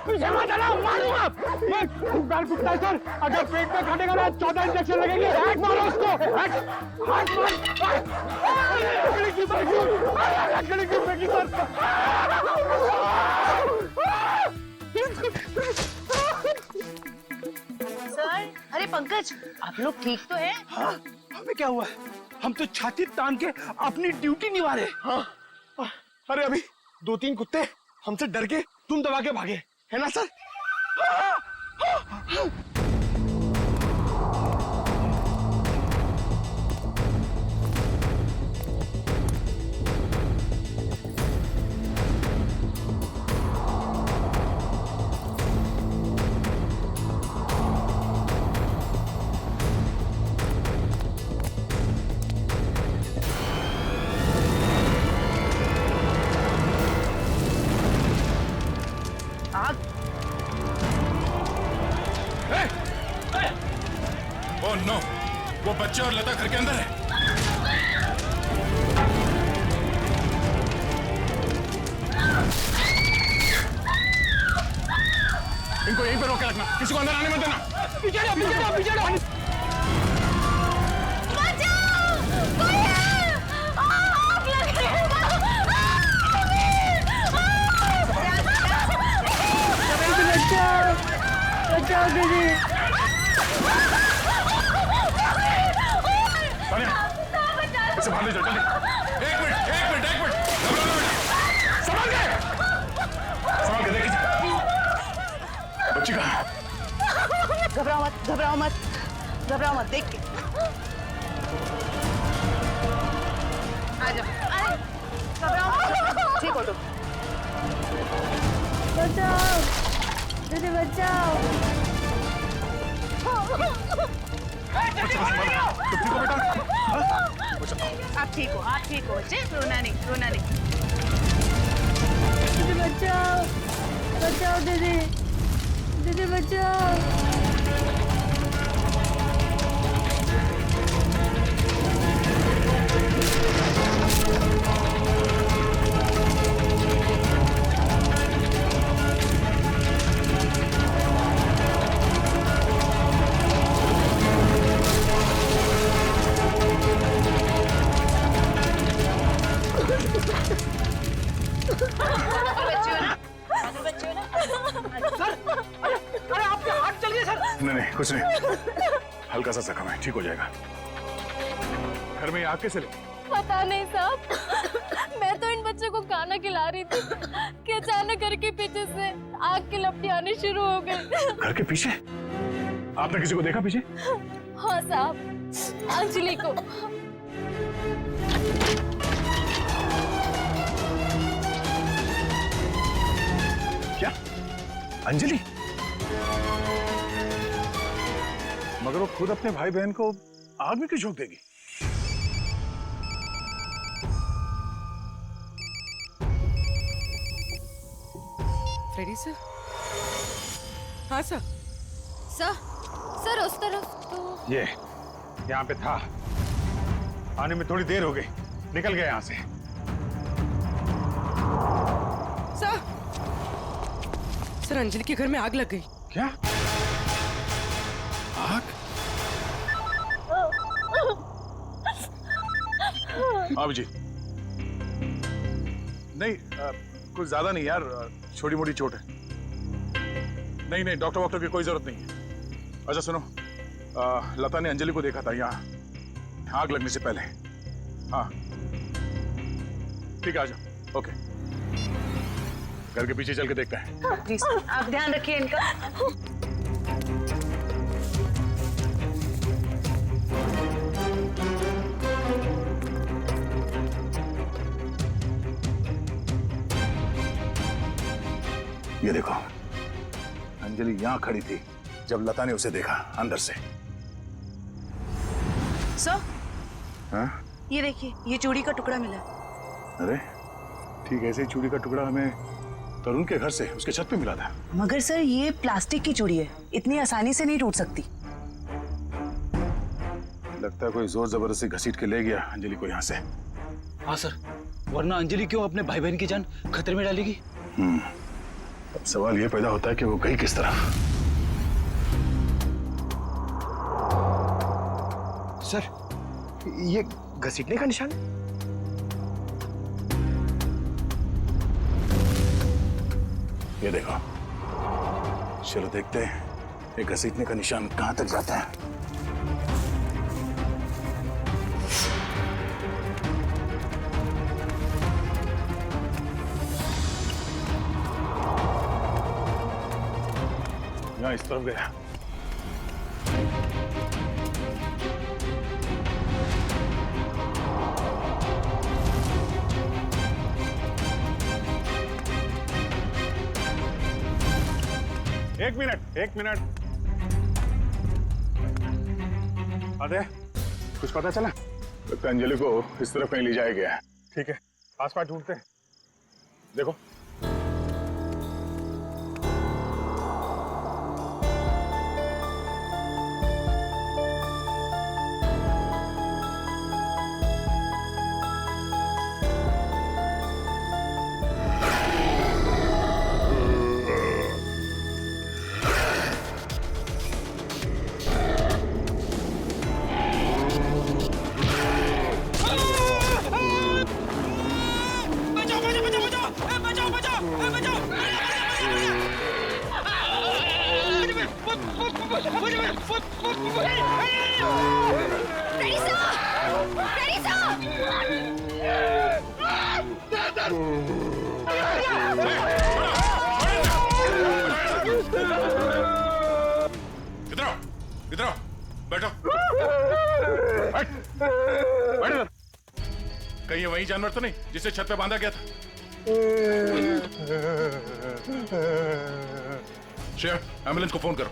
पीछे मत आना, मारूंगा। पैर फुटता है सर, अगर पेट में काटेगा ना 14 इंजेक्शन लगेंगे। हैक मारो उसको, हैक मार। लकड़ी की बैगी सर। सर, अरे पंकज, आप लोग ठीक तो हैं? हाँ, हमें क्या हुआ? हम तो छाती तान के अपनी ड्यूटी निभा रहे। हाँ, अरे अभी 2-3 कुत्ते हमसे डर के तुम दबा के भागे, है ना सर? ओह नो, वो बच्चे और लता घर के अंदर है। इनको यहीं पर रोक के रखना, किसी को अंदर आने मत देना। पीछे जाओ। बचाओ! कोई है! आग लग रही है! बचाओ दीदी! इसे बाहर ले जाओ, जल्दी। एक मिनट। संभाल के देखिए। बच्ची कहाँ है? घबराओ मत, देख के। आ जाओ, घबराओ मत, ठीक हो तुम। बचाओ! दीदी बचाओ! आप ठीक हो बच्चे, रोना नहीं। दीदी बचाओ दीदी बचाओ! नहीं, कुछ नहीं, हल्का सा जख्म है, ठीक हो जाएगा। घर में आग कैसे लगी? पता नहीं साहब, मैं तो इन बच्चों को खाना खिला रही थी कि अचानक घर के पीछे से आग की लपटें आनी शुरू हो गई। घर के पीछे? आपने किसी को देखा पीछे? हाँ साहब, अंजलि को। क्या? अंजलि? मगर वो खुद अपने भाई बहन को आग में क्यों झोंक देगी? Freddie sir? हाँ सर। सर उस तरफ तो ये यहाँ पे था, आने में थोड़ी देर हो गई, निकल गया यहाँ से। सर अंजलि के घर में आग लग गई। क्या? आग? अभिजीत, नहीं कुछ ज्यादा नहीं यार, छोटी मोटी चोट है। नहीं डॉक्टर की कोई जरूरत नहीं है। अच्छा सुनो, लता ने अंजलि को देखा था यहाँ आग लगने से पहले। हाँ ठीक है, आ जाओ। ओके, घर के पीछे चल के देखते हैं। प्लीज आप ध्यान रखिए इनका। ये देखो, अंजलि यहाँ खड़ी थी जब लता ने उसे देखा अंदर से। सर, हाँ? ये देखिए, ये चूड़ी का टुकड़ा मिला। अरे ठीक ऐसे ही चूड़ी का टुकड़ा हमें तरुण के घर से उसके छत पे मिला था। मगर सर ये प्लास्टिक की चूड़ी है, इतनी आसानी से नहीं टूट सकती। लगता है कोई जोर जबरदस्ती घसीट के ले गया अंजलि को यहाँ से। हाँ सर, वरना अंजलि क्यों अपने भाई बहन की जान खतरे में डालेगी? अब सवाल ये पैदा होता है कि वो गई किस तरफ। सर, ये घसीटने का निशान है? ये देखो, चलो देखते हैं ये घसीटने का निशान कहां तक जाता है। यहाँ इस तरफ गया। एक मिनट अरे कुछ पता चला? तो अंजलि को इस तरफ कहीं ले जाया गया है। ठीक है, आसपास ढूंढते हैं। देखो इधर आओ, बैठो। बैठ इधर। कहीं ये वही जानवर तो नहीं जिसे छत पे बांधा गया था? श्रेया, एम्बुलेंस को फोन करो,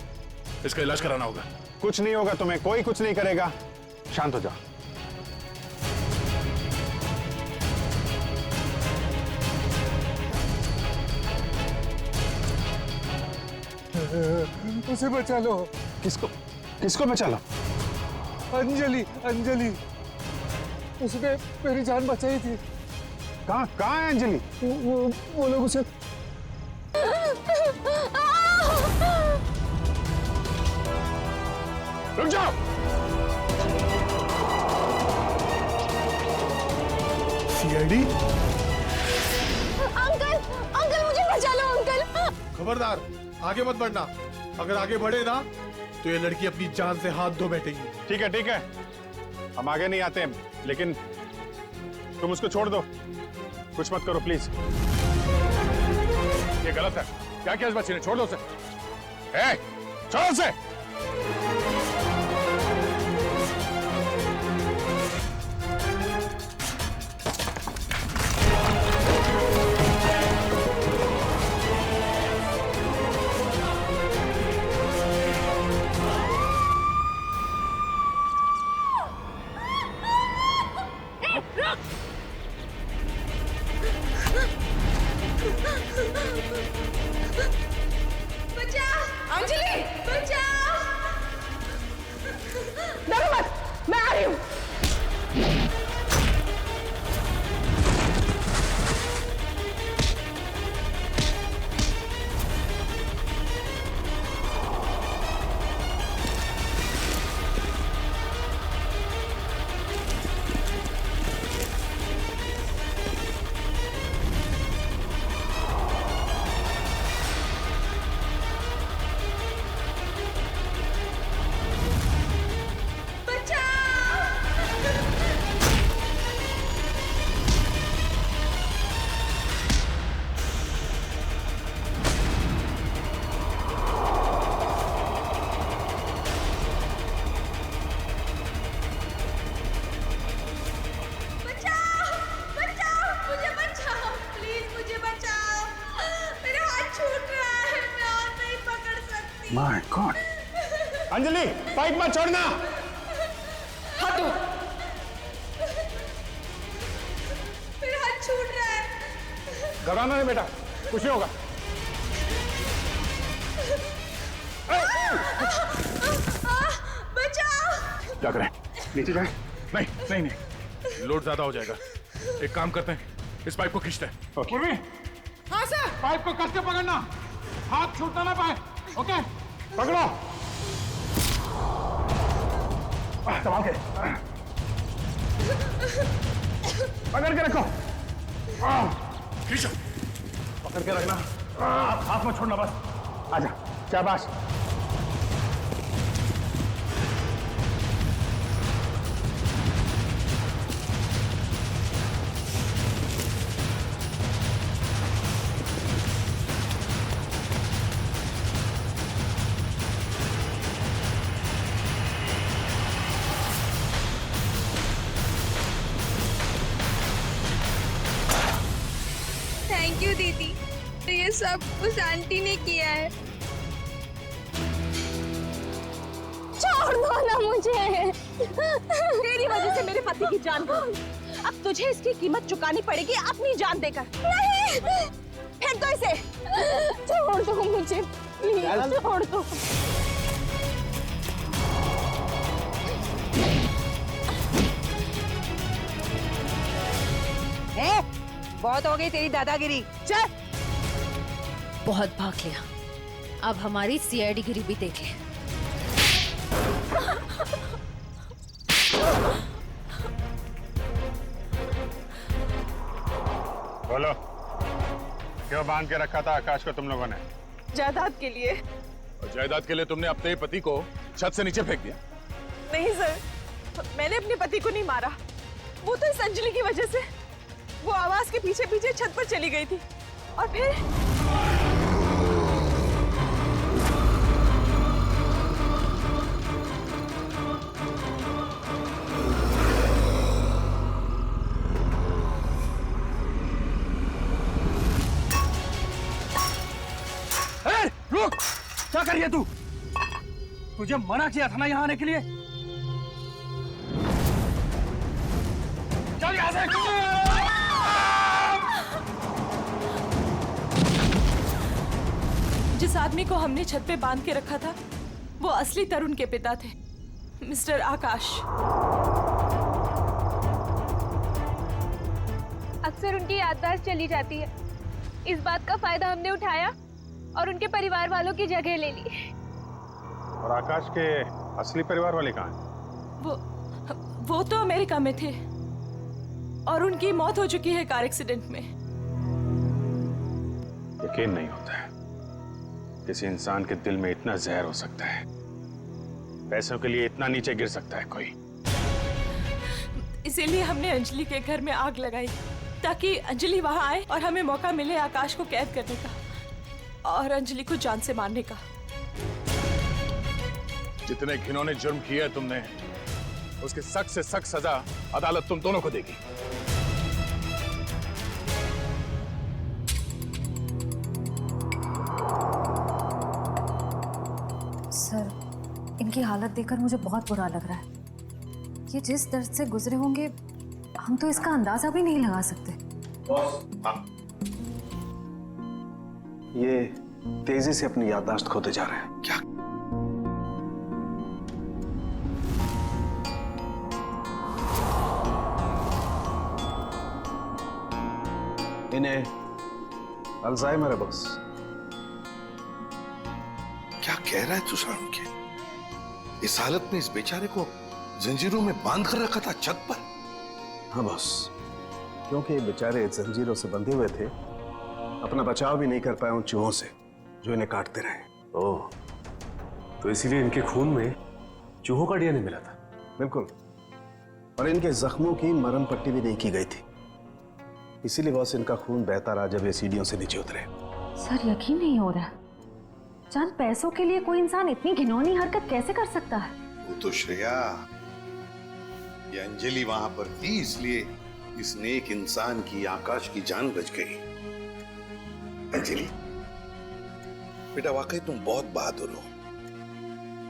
इसका इलाज कराना होगा। कुछ नहीं होगा तुम्हें, कोई कुछ नहीं करेगा, शांत हो जाओ। उसे बचा लो। किसको किसको बचा लो? अंजलि, अंजलि, उसने मेरी जान बचाई थी। कहाँ है अंजलि? वो लोग उसे रुक जाओ। सीआईडी? अंकल, अंकल मुझे बचा लो अंकल। खबरदार, आगे मत बढ़ना। अगर आगे बढ़े ना तो ये लड़की अपनी जान से हाथ धो बैठेगी। ठीक है, हम आगे नहीं आते, लेकिन तुम उसको छोड़ दो, कुछ मत करो प्लीज। ये गलत है। क्या किया इस बच्चे ने? छोड़ दो उसे। छोड़ो उसे। अंजलि, बचाओ! डरो मत, मैं आ रही हूँ। My God. अंजलि, पाइप मत छोड़ना। हाथ मेरा हाथ छूट रहा है। घबराना नहीं बेटा, कुछ नहीं होगा। बचाओ। क्या करें, नीचे जाए? नहीं नहीं नहीं, लोड ज्यादा हो जाएगा। एक काम करते हैं, इस पाइप को खींचते हैं। पूर्वी, हाँ सर। पाइप को कस के पकड़ना, हाथ छूटना ना पाए। ओके, पकड़ो। संभाल के पकड़ के रखो। खींचो। पकड़ के रखना, हाथ में छोड़ना बस। आजा, शाबाश। थैंक यू दीदी, तो ये सब उस आंटी ने किया है। छोड़ दो ना मुझे। तेरी वजह से मेरे पति की जान गई। अब तुझे इसकी कीमत चुकानी पड़ेगी अपनी जान देकर। नहीं, फेंक दो इसे। छोड़ दो मुझे, प्लीज छोड़ दो। बहुत हो गई तेरी दादागिरी, चल। बहुत भाग लिया, अब हमारी सीआईडी गिरी भी देख ले। बोलो, क्यों बांध के रखा था आकाश को तुम लोगों ने? जायदाद के लिए। और जायदाद के लिए तुमने अपने पति को छत से नीचे फेंक दिया? नहीं सर, मैंने अपने पति को नहीं मारा। वो तो इस अंजलि की वजह से वो आवाज के पीछे पीछे छत पर चली गई थी और फिर रुक, क्या कर रही है तू? तुझे मना किया था ना यहाँ आने के लिए। चल यहाँ से। जिस आदमी को हमने छत पे बांध के रखा था वो असली तरुण के पिता थे, मिस्टर आकाश। अक्सर उनकी याददाश्त चली जाती है। इस बात का फायदा हमने उठाया और उनके परिवार वालों की जगह ले ली। और आकाश के असली परिवार वाले कहाँ हैं? वो तो अमेरिका में थे और उनकी मौत हो चुकी है कार एक्सीडेंट में। यकीन नहीं होता है किसी इंसान के दिल में इतना जहर हो सकता है, पैसों के लिए इतना नीचे गिर सकता है कोई। इसीलिए हमने अंजलि के घर में आग लगाई ताकि अंजलि वहां आए और हमें मौका मिले आकाश को कैद करने का और अंजलि को जान से मारने का। जितने घिनौने जुर्म किए है तुमने, उसकी सख्त से सख्त सजा अदालत तुम दोनों को देगी। सर, इनकी हालत देखकर मुझे बहुत बुरा लग रहा है। ये जिस दर्द से गुजरे होंगे हम तो इसका अंदाजा भी नहीं लगा सकते। ये तेजी से अपनी याददाश्त खोते जा रहे हैं। क्या? इन्हें अल्जाइमर है बस। क्या कह रहा है तू शाम के? इस हालत में इस बेचारे को जंजीरों में बांध कर रखा था छत पर? हाँ बॉस, क्योंकि ये बेचारे जंजीरों से बंधे हुए थे, अपना बचाव भी नहीं कर पाए उन चूहों से जो इन्हें काटते रहे। ओह, तो इसीलिए इनके खून में चूहों का डीएनए मिला था। बिल्कुल, और इनके जख्मों की मरहम पट्टी भी नहीं की गई थी, इसीलिए बॉस इनका खून बहता रहा जब ये सीढ़ियों से नीचे उतरे। सर, यकीन नहीं हो रहा, चंद पैसों के लिए कोई इंसान इतनी घिनौनी हरकत कैसे कर सकता है? वो तो श्रेया, ये अंजलि वहां पर थी इसलिए इस नेक इंसान की, आकाश की जान बच गई। अंजलि बेटा, वाकई तुम बहुत बहादुर हो।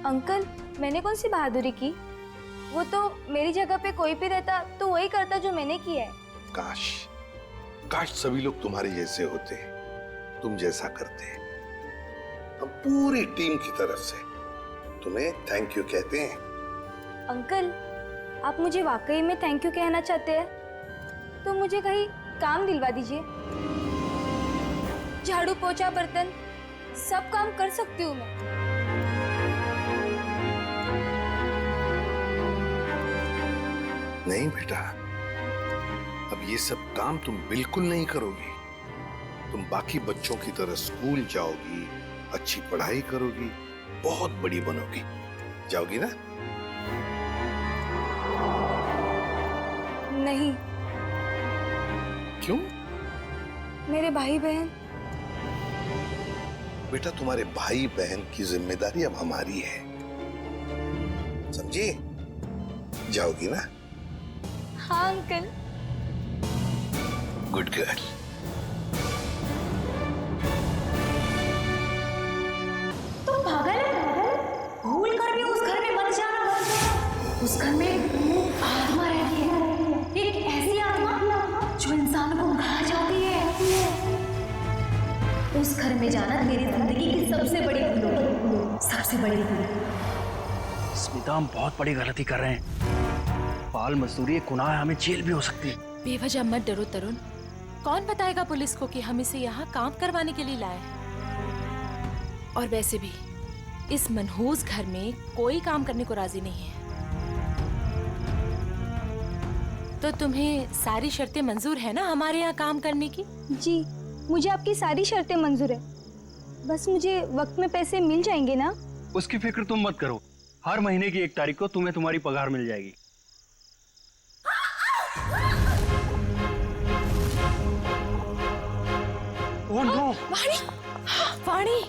अंकल, मैंने कौन सी बहादुरी की? वो तो मेरी जगह पे कोई भी रहता तो वही करता जो मैंने किया है। काश काश सभी लोग तुम्हारे जैसे होते, तुम जैसा करते। हम पूरी टीम की तरफ से तुम्हें थैंक यू कहते हैं। अंकल, आप मुझे वाकई में थैंक यू कहना चाहते हैं तो मुझे कहीं काम दिलवा दीजिए। झाड़ू पोछा बर्तन सब काम कर सकती हूँ मैं। नहीं बेटा, अब ये सब काम तुम बिल्कुल नहीं करोगी। तुम बाकी बच्चों की तरह स्कूल जाओगी, अच्छी पढ़ाई करोगी, बहुत बड़ी बनोगी। जाओगी ना? नहीं। क्यों? मेरे भाई बहन। बेटा, तुम्हारे भाई बहन की जिम्मेदारी अब हमारी है, समझी? जाओगी ना? हाँ अंकल। Good girl. तुम पागल है? भूल कर भी उस घर में मत जाना। उस घर में आत्मा रहती है, एक ऐसी आत्मा जो इंसान को खा जाती है। उस घर में जाना मेरी जिंदगी की सबसे बड़ी भूल होगी, सबसे बड़ी भूल। स्मिता, हम बहुत बड़ी गलती कर रहे हैं। बाल मजदूरी एक गुनाह है, हमें जेल भी हो सकती है। बेवजह मत डरो तरुण। कौन बताएगा पुलिस को कि हम इसे यहाँ काम करवाने के लिए लाए हैं? और वैसे भी इस मनहूस घर में कोई काम करने को राजी नहीं है। तो तुम्हें सारी शर्तें मंजूर है ना हमारे यहाँ काम करने की? जी, मुझे आपकी सारी शर्तें मंजूर है। बस मुझे वक्त में पैसे मिल जाएंगे ना? उसकी फिक्र तुम मत करो, हर महीने की 1 तारीख को तुम्हें तुम्हारी पगार मिल जाएगी। Oh no! वाणी! वाणी!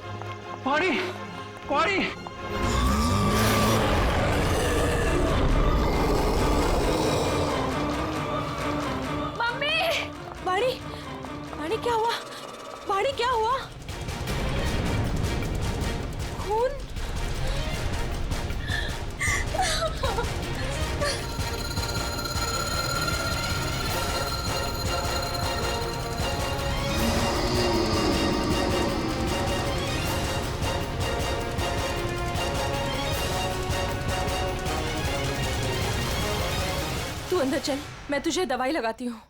वाणी! वाणी! मम्मी! वाणी! वाणी क्या हुआ? वाणी क्या हुआ? खून? तू अंदर चल, मैं तुझे दवाई लगाती हूँ।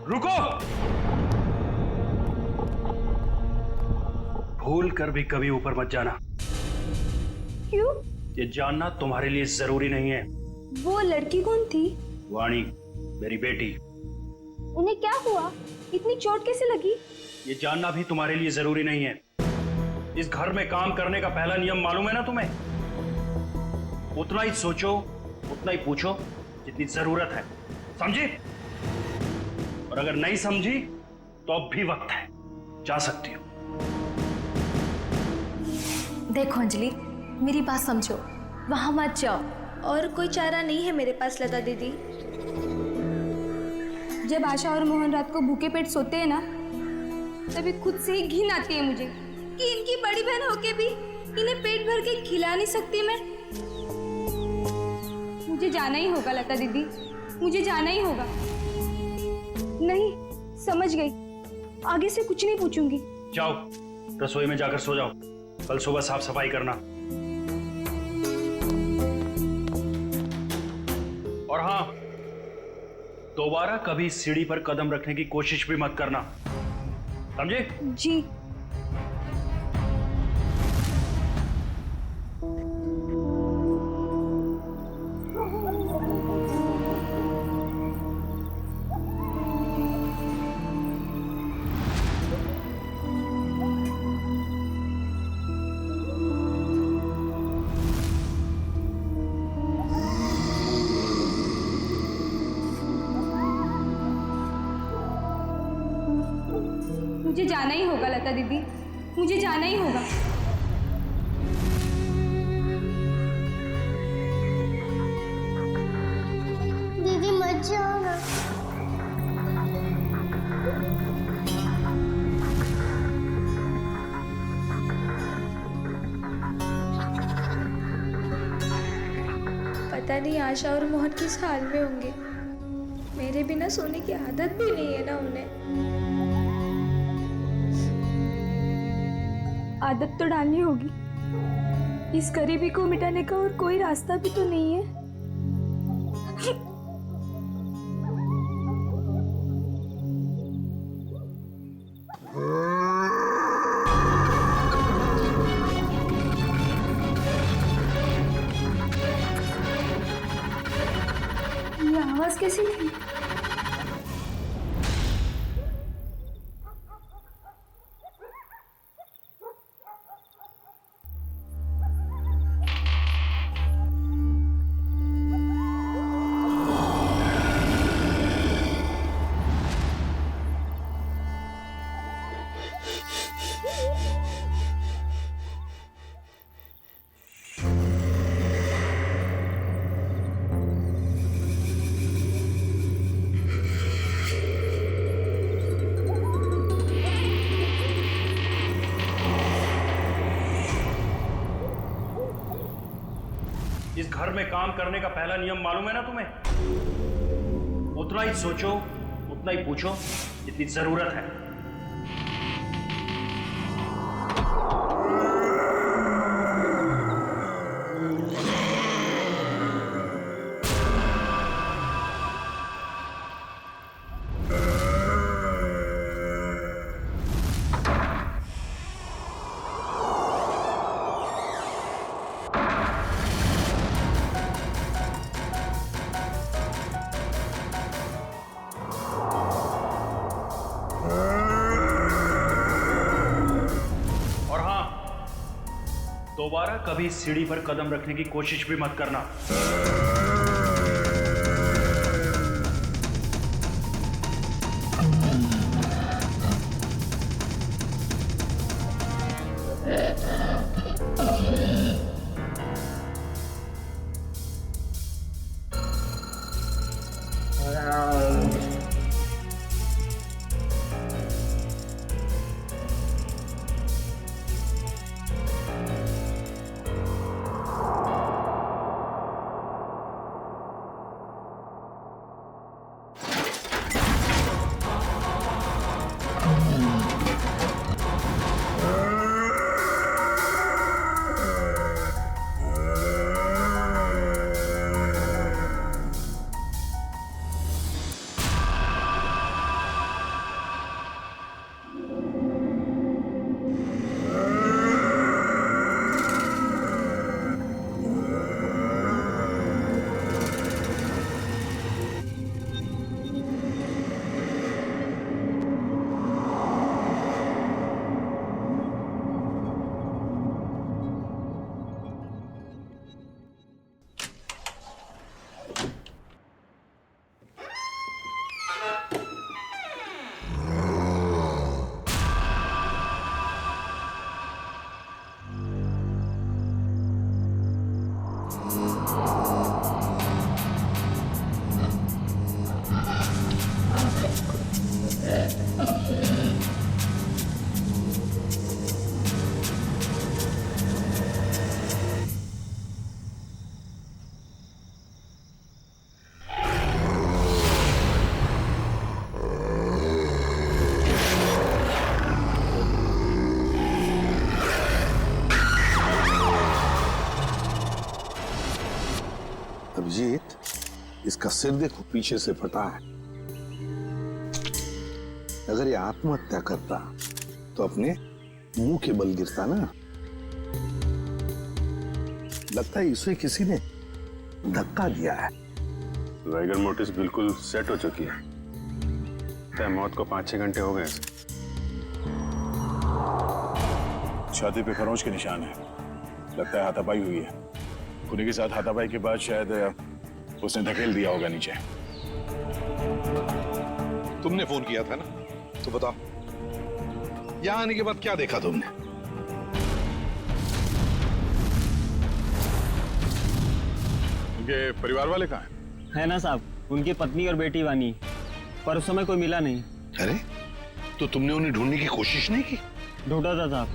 रुको! भूल कर भी कभी ऊपर मत जाना। क्यों? ये जानना तुम्हारे लिए जरूरी नहीं है। वो लड़की कौन थी? वाणी, मेरी बेटी। उन्हें क्या हुआ? इतनी चोट कैसे लगी? ये जानना भी तुम्हारे लिए जरूरी नहीं है। इस घर में काम करने का पहला नियम मालूम है ना तुम्हें? उतना ही सोचो, उतना ही पूछो जितनी जरूरत है, समझी? और अगर नहीं समझी तो अब भी वक्त है, जा सकती हो। देखो अंजलि, मेरी बात समझो, वहां मत जाओ। और कोई चारा नहीं है मेरे पास लता दीदी। जब आशा और मोहन रात को भूखे पेट सोते हैं ना, तभी खुद से ही घिन आती है मुझे कि इनकी बड़ी बहन होके भी इन्हें पेट भर के खिला नहीं सकती मैं। मुझे जाना ही होगा लता दीदी, मुझे जाना ही होगा। नहीं, समझ गई, आगे से कुछ नहीं पूछूंगी। जाओ, रसोई में जाकर सो जाओ, कल सुबह साफ सफाई करना। और हाँ, दोबारा कभी सीढ़ी पर कदम रखने की कोशिश भी मत करना, समझे? जी। मुझे जाना ही होगा लता दीदी, मुझे जाना ही होगा। मर जाऊंगा। पता नहीं आशा और मोहन किस हाल में होंगे। मेरे बिना सोने की आदत भी नहीं है ना उन्हें। आदत तो डालनी होगी। इस गरीबी को मिटाने का और कोई रास्ता भी तो नहीं है। ये आवाज कैसी थी? इस घर में काम करने का पहला नियम मालूम है ना तुम्हें? उतना ही सोचो, उतना ही पूछो जितनी जरूरत है। दोबारा कभी सीढ़ी पर कदम रखने की कोशिश भी मत करना। अभिजीत, इसका सिर देखो, पीछे से फटा है। अगर ये आत्महत्या करता तो अपने मुंह के बल गिरता ना। लगता है इसे किसी ने धक्का दिया है। वाइगर मोटिस बिल्कुल सेट हो चुकी है। मौत को 5-6 घंटे हो गए। छाती पे खरोंच के निशान है। लगता है हाथापाई हुई है। खुने के साथ हाथापाई के बाद शायद उसने धकेल दिया होगा नीचे। तुमने फोन किया था ना, तो बताओ यहां आने के बाद क्या देखा तुमने? उनके परिवार वाले कहाँ हैं? है ना साहब, उनकी पत्नी और बेटी वानी, पर उस समय कोई मिला नहीं। अरे तो तुमने उन्हें ढूंढने की कोशिश नहीं की? ढूंढा था साहब,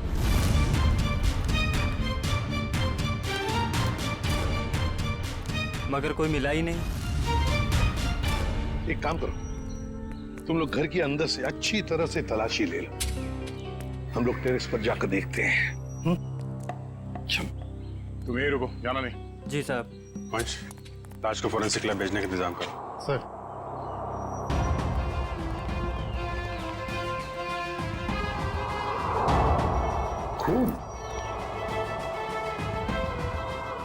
मगर कोई मिला ही नहीं। एक काम करो, तुम लोग घर के अंदर से अच्छी तरह से तलाशी ले लो, हम लोग टेरेस पर जाकर देखते हैं। तुम यही रुको, जाना नहीं। जी साहब। पंच, लाश को फोरेंसिक लैब भेजने का इंतजाम करो। सर। खून,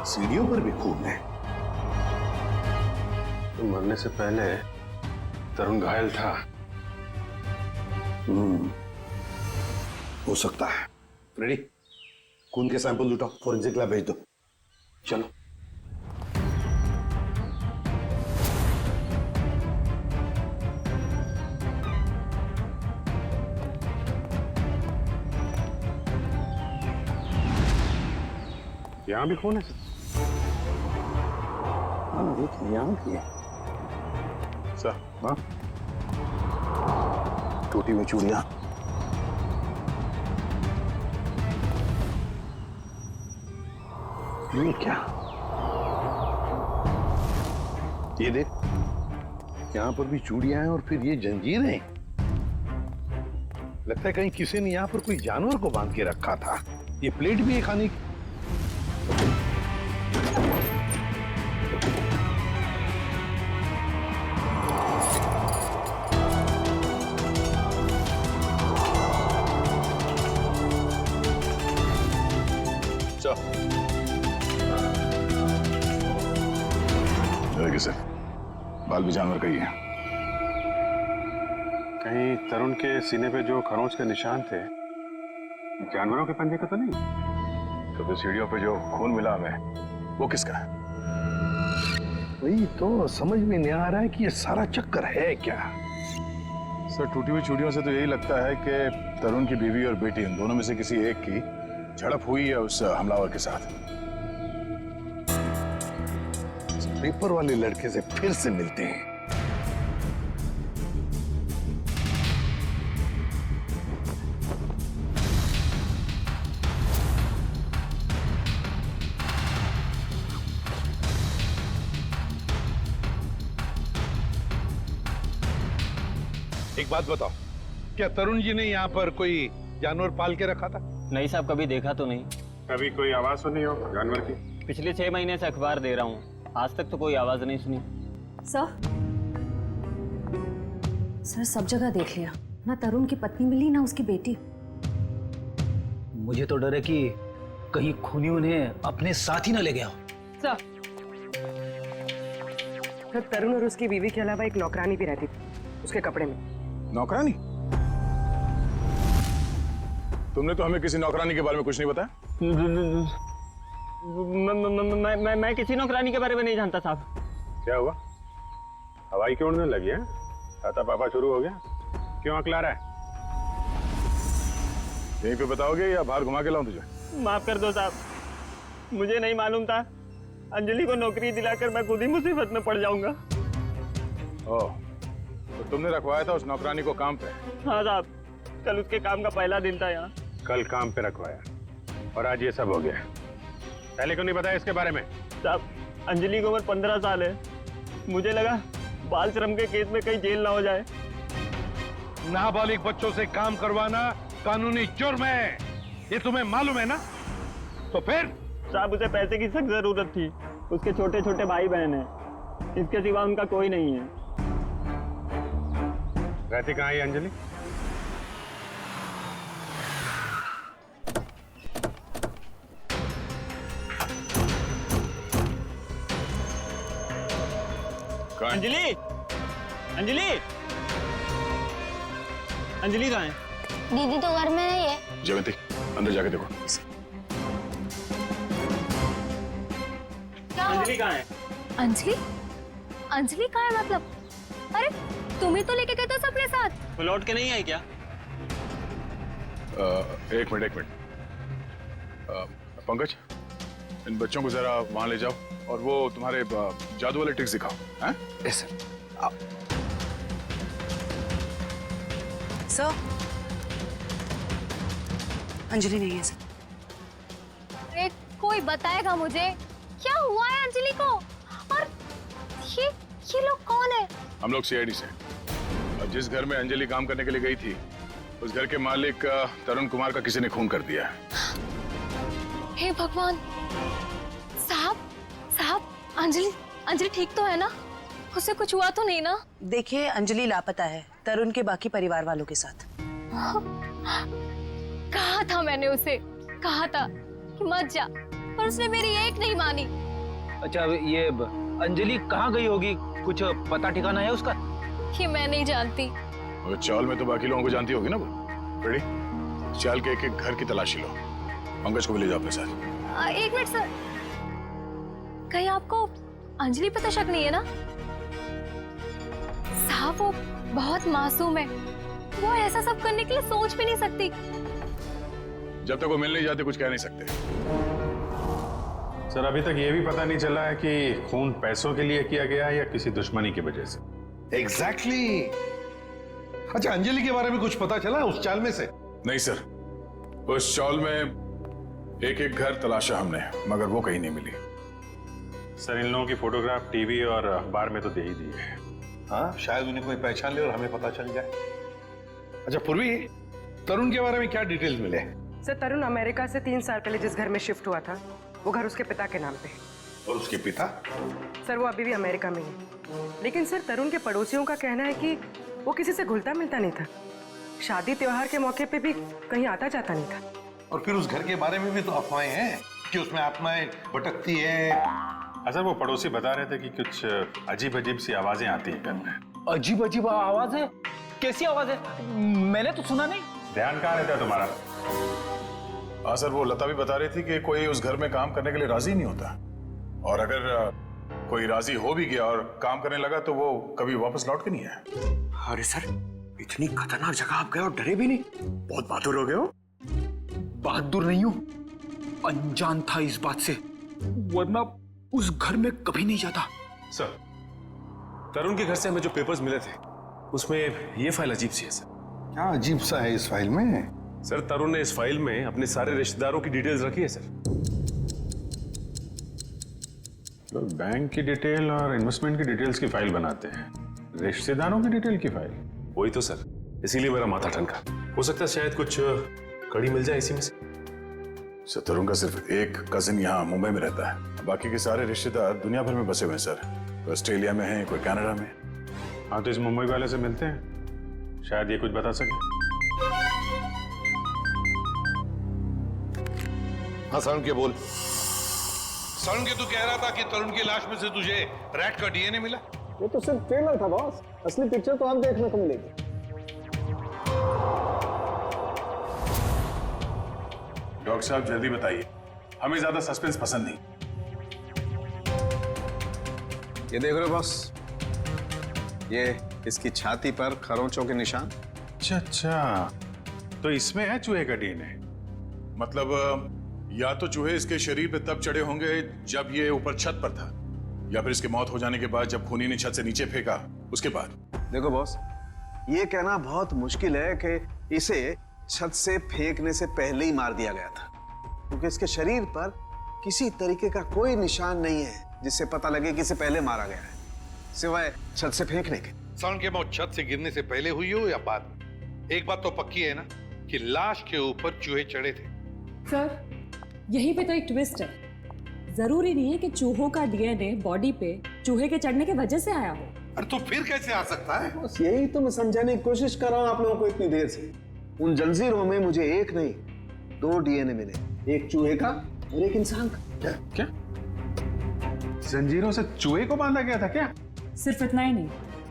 सीढ़ियों पर भी खून है। तो मरने से पहले तरुण घायल था। हो सकता है। रेडी, खून के सैंपल उठाओ, फोरेंसिक लैब भेज दो। चलो। यहाँ भी खून है? हाँ, यहाँ भी है। सर, हाँ, टूटी हुई चूड़ियां। ये क्या? ये देख, यहाँ पर भी चूड़ियां हैं और फिर ये जंजीरें। लगता है कहीं किसी ने यहाँ पर कोई जानवर को बांध के रखा था। ये प्लेट भी है खाने की। से बाल भी जानवर का ही है। कहीं तरुण के सीने पे जो खरोंच के निशान थे, जानवरों के पंजे का तो नहीं? तो फिर सीढ़ियों पे जो खून मिला हमें, वो किसका है? वही तो समझ में नहीं आ रहा है कि ये सारा चक्कर है क्या। सर, टूटी हुई चूड़ियों से तो यही लगता है कि तरुण की बीवी और बेटी, इन दोनों में से किसी एक की झड़प हुई है उस हमलावर के साथ। पेपर वाले लड़के से फिर से मिलते हैं। एक बात बताओ, क्या तरुण जी ने यहाँ पर कोई जानवर पाल के रखा था? नहीं साहब, कभी देखा तो नहीं। कभी कोई आवाज सुनी हो जानवर की? पिछले 6 महीने से अखबार दे रहा हूँ, आज तक तो कोई आवाज नहीं सुनी। सर सब जगह देख लिया, ना तरुण की पत्नी मिली ना उसकी बेटी। मुझे तो डर है कि कहीं खूनी उन्हें अपने साथ ही ना ले गया। सर तरुण और उसकी बीवी के अलावा एक नौकरानी भी रहती थी उसके कपड़े में। नौकरानी? तुमने तो हमें किसी नौकरानी के बारे में कुछ नहीं बताया। मैं किसी नौकरानी के बारे में नहीं जानता साहब। क्या हुआ? हवाई क्यों उड़ने लगी है? आता पापा शुरू हो गया? क्यों अकला रहा है? यहीं पे बताओगे या बाहर घुमा के लाऊं तुझे? माफ कर दो साहब, मुझे नहीं मालूम था। अंजलि को नौकरी दिलाकर मैं खुद ही मुसीबत में पड़ जाऊंगा। ओह, तो तुमने रखवाया था उस नौकरानी को काम पे? हाँ साहब, कल उसके काम का पहला दिन था यहाँ। कल काम पे रखवाया और आज ये सब हो गया। पहले क्यों नहीं बताया इसके बारे में? साहब, अंजलि की उम्र 15 साल है। मुझे लगा बाल श्रम के केस में कहीं जेल ना हो जाए। नाबालिग बच्चों से काम करवाना कानूनी जुर्म है, ये तुम्हें मालूम है ना? तो फिर? साहब, उसे पैसे की सख्त जरूरत थी। उसके छोटे छोटे भाई बहन हैं, इसके सिवा उनका कोई नहीं है। रहती कहाँ है अंजलि? अंजलि, अंजलि, अंजलि कहाँ है? दीदी तो घर में नहीं है। जयवंती, अंदर जाके देखो। अंजलि कहाँ है? अंजलि? अंजलि कहाँ है मतलब? अरे तुम्हें तो लेके गए थे सबके साथ। वो लौट के नहीं आई क्या? एक मिनट। पंकज, इन बच्चों को जरा वहां ले जाओ और वो तुम्हारे जादू वाले ट्रिक्स दिखाओ। हैं? Yes sir. सर, अंजलि नहीं है सर। अरे कोई बताएगा मुझे क्या हुआ है अंजलि को? और ये लोग कौन है? हम लोग सीआईडी से। और जिस घर में अंजलि काम करने के लिए गई थी, उस घर के मालिक तरुण कुमार का किसी ने खून कर दिया है। हे भगवान! साहब, अंजलि ठीक तो है ना? उसे कुछ हुआ तो नहीं ना? देखिए, अंजलि लापता है तरुण के बाकी परिवार वालों के साथ। कहा था मैंने उसे, कहा था कि मत जा, पर उसने मेरी एक नहीं मानी। अच्छा, ये अंजलि कहाँ गई होगी? कुछ पता ठिकाना है उसका? ये मैं नहीं जानती। और चाल में तो बाकी लोगों को जानती होगी ना वो। रेडी? चाल के एक घर की तलाशी लो। पंकज को भी ले जाओ अपने साथ। एक मिनट सर, कहीं आपको अंजलि पे तो शक नहीं है ना? साहब, वो बहुत मासूम है, वो ऐसा सब करने के लिए सोच भी नहीं सकती। जब तक वो मिल नहीं जाते कुछ कह नहीं सकते। सर, अभी तक ये भी पता नहीं चला है कि खून पैसों के लिए किया गया है या किसी दुश्मनी की वजह से। एग्जैक्टली। अच्छा, अंजलि के बारे में कुछ पता चला उस चाल में से? नहीं सर, उस चाल में एक घर तलाशा हमने, मगर वो कहीं नहीं मिली। सर, इन लोगों की फोटोग्राफ टीवी और अखबार में तो दे ही दी है। हाँ, शायद उन्हें कोई पहचान ले और हमें पता चल जाए। अच्छा पूर्वी, तरुण के बारे में क्या डिटेल्स मिले? सर, तरुण अमेरिका से 3 साल पहले जिस घर में शिफ्ट हुआ था, वो घर उसके पिता के नाम पे है। और उसके पिता? सर, वो अभी भी अमेरिका में है। लेकिन सर, तरुण के पड़ोसियों का कहना है कि वो किसी से घुलता मिलता नहीं था। शादी त्योहार के मौके पे भी कहीं आता जाता नहीं था। और फिर उस घर के बारे में भी तो अफवाहें हैं कि उसमें आत्माएं भटकती है। अच्छा, वो पड़ोसी बता रहे थे कि कुछ अजीब सी आवाजें आती हैं घर में। अजीब आवाज है? कैसी आवाज है? मैंने तो सुना नहीं। ध्यान कहाँ रहता है तुम्हारा? हाँ सर, वो लता भी बता रही थी कि कोई उस घर में काम करने के लिए राजी नहीं होता, और अगर कोई राजी हो भी गया और काम करने लगा तो वो कभी वापस लौट के नहीं आया। अरे सर, इतनी खतरनाक जगह आप गए और डरे भी नहीं? बहुत बहादुर हो गए हो। बहादुर नहीं हूं, अनजान था इस बात से, वरना उस घर में कभी नहीं जाता। सर, तरुण के घर से हमें जो पेपर्स मिले थे उसमें ये फाइल अजीब सी है सर। क्या अजीब सा है इस फाइल में? सर, तरुण ने इस फाइल में अपने सारे रिश्तेदारों की डिटेल्स रखी है सर। तो बैंक की डिटेल और इन्वेस्टमेंट की डिटेल्स की फाइल बनाते हैं, रिश्तेदारों की डिटेल की फाइल? वही तो सर, इसीलिए मेरा माथा ठनका। हो सकता है शायद कुछ कड़ी मिल जाए इसी में से। तरुण का सिर्फ एक कजिन यहाँ मुंबई में रहता है, बाकी के सारे रिश्तेदार दुनिया भर में बसे हुए हैं सर। कोई ऑस्ट्रेलिया में है, कोई कनाडा में। हाँ, तो इस मुंबई वाले से मिलते हैं, शायद ये कुछ बता सके। हाँ सारुण के बोल। सारुण के, तू कह रहा था कि तरुण की लाश में से तुझे रैट का डीएनए मिला? वो तो सिर्फ ट्रेलर था बॉस, असली पिक्चर तो आप देखने को मिलेगी। डॉक्टर साहब जल्दी बताइए, हमें ज्यादा सस्पेंस पसंद नहीं। ये देख रहे हो बॉस, ये इसकी छाती पर खरोंचों के निशान। अच्छा, तो इसमें है चूहे का डीएनए? मतलब या तो चूहे इसके शरीर पे तब चढ़े होंगे जब ये ऊपर छत पर था, या फिर इसकी मौत हो जाने के बाद जब खूनी ने छत से नीचे फेंका उसके बाद। देखो बॉस, ये कहना बहुत मुश्किल है कि इसे छत से फेंकने से पहले ही मार दिया गया था, क्योंकि इसके शरीर पर किसी तरीके का कोई निशान नहीं है जिससे पता लगे कि इसे पहले मारा गया है, सिवाय छत से फेंकने के। सारुण की मौत छत से गिरने से पहले हुई हो या बाद में? एक बात तो पक्की है ना कि लाश के ऊपर चूहे चढ़े थे। सर, यहीं पे तो एक ट्विस्ट है। जरूरी नहीं है कि चूहों का डीएनए बॉडी पे चूहे के चढ़ने की वजह से आया हो। अरे तो फिर कैसे आ सकता है? बस यही तो मैं समझाने की कोशिश कर रहा हूं आप लोगों को इतनी देर से। उन जंजीरों में मुझे एक नहीं 2 डीएनए मिले, एक चूहे का और एक इंसान का। क्या? जंजीरों से चूहे को बांधा गया था क्या? सिर्फ इतना ही नहीं,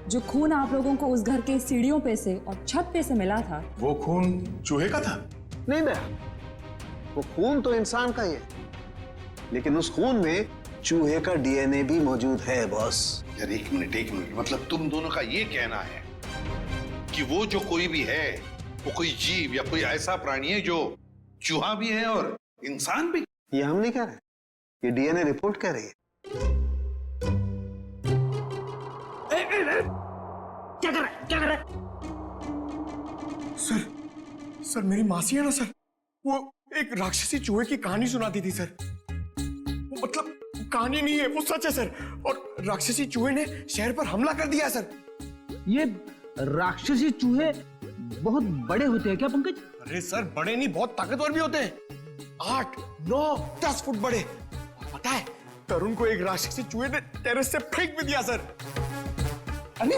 जो खून आप लोगों को उस घर के सीढ़ियों पे से और छत पे से मिला था, वो खून चूहे का था? नहीं भैया, वो खून तो इंसान का ही है, लेकिन उस खून में चूहे का डीएनए भी मौजूद है बॉस। यार एक मिनट, मतलब तुम दोनों का ये कहना है कि वो जो कोई भी है वो कोई जीव या कोई ऐसा प्राणी है जो चूहा भी है और इंसान भी? ये हम नहीं कह रहे, ये डीएनए रिपोर्ट कह रही है। क्या कर रहा है, क्या कर रहा है? सर मेरी मासी है ना सर, वो एक राक्षसी चूहे की कहानी सुनाती थी सर। वो मतलब कहानी नहीं है, वो सच है सर। और राक्षसी चूहे ने शहर पर हमला कर दिया सर। ये राक्षसी चूहे बहुत बड़े होते हैं क्या पंकज? अरे सर बड़े नहीं, बहुत ताकतवर भी होते हैं। 8, 9, 10 फुट बड़े। और पता है तरुण को एक राक्षसी चूहे ने टेरेस से फेंक भी दिया सर। अरे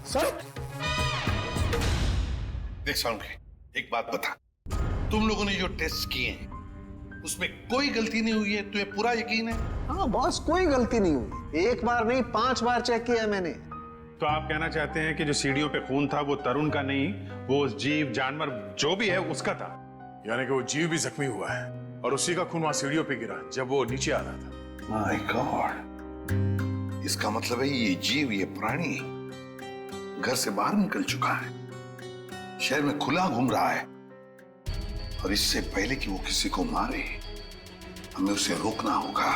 सर देख सालुंखे, एक बात बता, तुम लोगों ने जो टेस्ट किए हैं उसमें कोई गलती नहीं हुई है? तुम्हें पूरा यकीन है? हाँ बॉस, कोई गलती नहीं हुई। एक बार नहीं 5 बार चेक किया मैंने। तो आप कहना चाहते हैं कि जो सीढ़ियों पे खून था वो तरुण का नहीं, वो जीव जानवर जो भी है उसका था? यानी कि वो जीव भी जख्मी हुआ है और उसी का खून वहां सीढ़ियों पे गिरा जब वो नीचे आ रहा था। माय गॉड, इसका मतलब है ये जीव, ये प्राणी घर से बाहर निकल चुका है, शहर में खुला घूम रहा है, और इससे पहले कि वो किसी को मारे हमें उसे रोकना होगा।